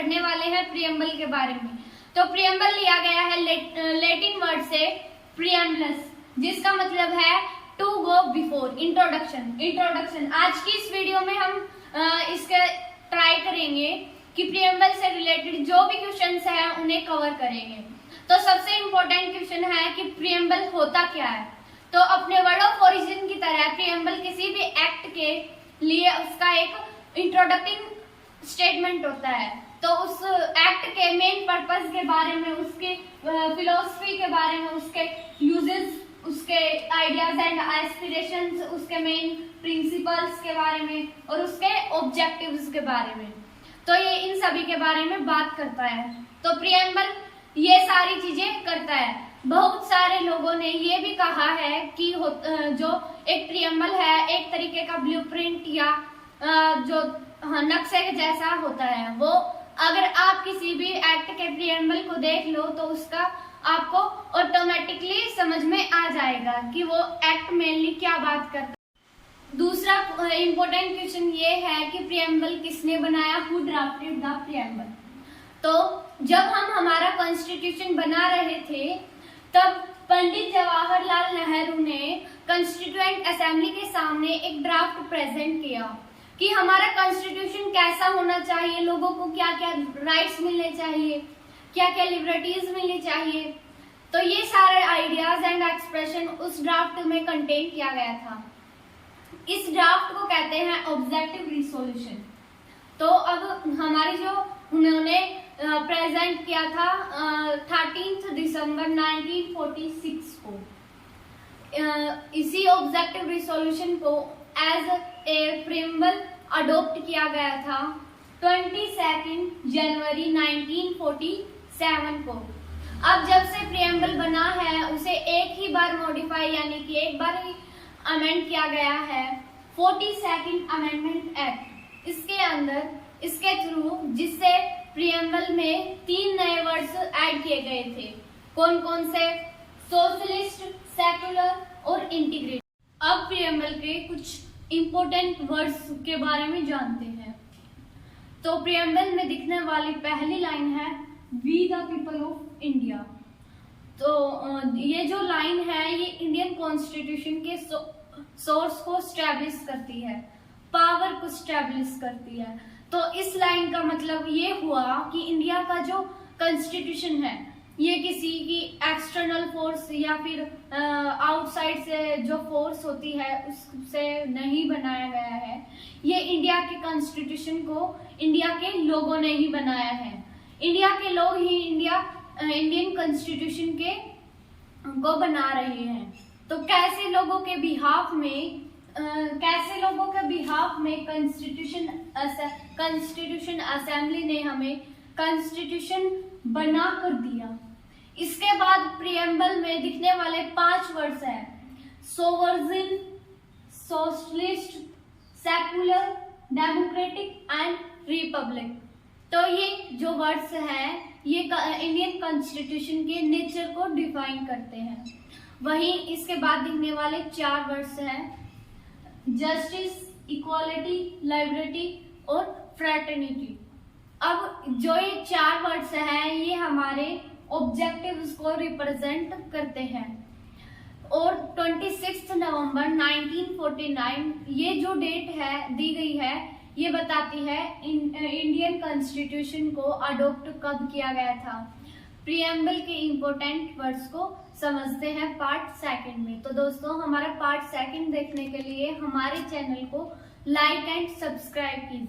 पढ़ने वाले हैं प्रियम्बल के बारे में। तो प्रियम्बल लिया गया है लैटिन वर्ड से प्रियम्बलस, जिसका मतलब है टू गो बिफोर, इंट्रोडक्शन। आज की इस वीडियो में हम इसके ट्राई करेंगे कि प्रियम्बल से रिलेटेड जो भी क्वेश्चंस हैं उन्हें कवर करेंगे। तो सबसे इम्पोर्टेंट क्वेश्चन है कि प्रियम्बल होता क्या है। तो अपने वर्ड ऑफ ओरिजिन की तरह प्रियम्बल किसी भी एक्ट के लिए उसका एक इंट्रोडक्टिंग स्टेटमेंट होता है। तो उस एक्ट के मेन पर्पस के बारे में, उसके फिलोसफी के बारे में, उसके यूजेस, उसके आइडियाज एंड एस्पिरेशंस, उसके मेन प्रिंसिपल्स के बारे में और उसके ऑब्जेक्टिव्स के बारे में, तो ये इन सभी के बारे में बात करता है। तो प्रियम्बल ये सारी चीजें करता है। बहुत सारे लोगों ने ये भी कहा है कि जो एक प्रियम्बल है एक तरीके का ब्लूप्रिंट या जो नक्शे के जैसा होता है। वो अगर आप किसी भी एक्ट के प्रियम्बल को देख लो तो उसका आपको ऑटोमेटिकली समझ में आ जाएगा कि वो एक्ट मेनली क्या बात करता है। दूसरा इम्पोर्टेंट क्वेश्चन ये है कि प्रियम्बल किसने बनाया, हु ड्राफ्टेड द प्रियम्बल। तो जब हम हमारा कॉन्स्टिट्यूशन बना रहे थे तब पंडित जवाहरलाल नेहरू ने कॉन्स्टिट्यूएंट असेंबली के सामने एक ड्राफ्ट प्रेजेंट किया कि हमारा कॉन्स्टिट्यूशन कैसा होना चाहिए, लोगों को क्या क्या राइट्स मिलने चाहिए, क्या क्या लिबर्टीज मिलनी चाहिए। तो ये सारे आइडियाज एंड एक्सप्रेशन उस ड्राफ्ट में कंटेन किया गया था। इस ड्राफ्ट को कहते हैं ऑब्जेक्टिव रिसोल्यूशन। तो अब हमारी जो उन्होंने प्रेजेंट किया था 13 दिसंबर 1946 को, इसी ऑब्जेक्टिव रिसोल्यूशन को एज ए प्रियम्बल अडॉप्ट किया गया था 22 जनवरी 1947 को। अब जब से प्रियम्बल बना है उसे एक ही बार मॉडिफाई यानी कि एक बार ही अमेंड किया गया है 42nd अमेंडमेंट एक्ट। इसके थ्रू जिससे प्रियम्बल में 3 नए वर्ड्स ऐड किए गए थे। कौन कौन से? सोशलिस्ट, सेकुलर और इंटीग्रेटेड। अब प्रियम्बल के कुछ इंपॉर्टेंट वर्ड्स के बारे में जानते हैं। तो प्रियम्बल में दिखने वाली पहली लाइन है we the people of India. तो ये जो लाइन है ये इंडियन कॉन्स्टिट्यूशन के सोर्स को स्टैब्लिश करती है, पावर को स्टैब्लिश करती है। तो इस लाइन का मतलब ये हुआ कि इंडिया का जो कॉन्स्टिट्यूशन है ये किसी की एक्सटर्नल फोर्स या फिर आउटसाइड से जो फोर्स होती है उससे नहीं बनाया गया है। ये इंडिया के कॉन्स्टिट्यूशन को इंडिया के लोगों ने ही बनाया है। इंडिया के लोग ही इंडियन कॉन्स्टिट्यूशन को बना रहे हैं। तो कैसे लोगों के बिहाफ में कॉन्स्टिट्यूशन असेंबली ने हमें कॉन्स्टिट्यूशन बना कर दिया। इसके बाद प्रियम्बल में दिखने वाले 5 वर्ड्स हैं sovereign, socialist, secular, democratic and republic. तो ये जो वर्ड्स हैं ये इंडियन कॉन्स्टिट्यूशन के नेचर को डिफाइन करते हैं। वहीं इसके बाद दिखने वाले 4 वर्ड्स हैं जस्टिस, इक्वालिटी, लिबर्टी और फ्रेटर्निटी। अब जो ये 4 वर्ड्स हैं ये हमारे ऑब्जेक्टिव्स को रिप्रेजेंट करते हैं। और 26 नवंबर 1949 ये जो डेट है दी गई है ये बताती है इंडियन कॉन्स्टिट्यूशन को अडॉप्ट कब किया गया था। प्रियम्बल के इम्पोर्टेंट वर्ड्स को समझते हैं पार्ट 2 में। तो दोस्तों हमारा पार्ट 2 देखने के लिए हमारे चैनल को लाइक एंड सब्सक्राइब कीजिए।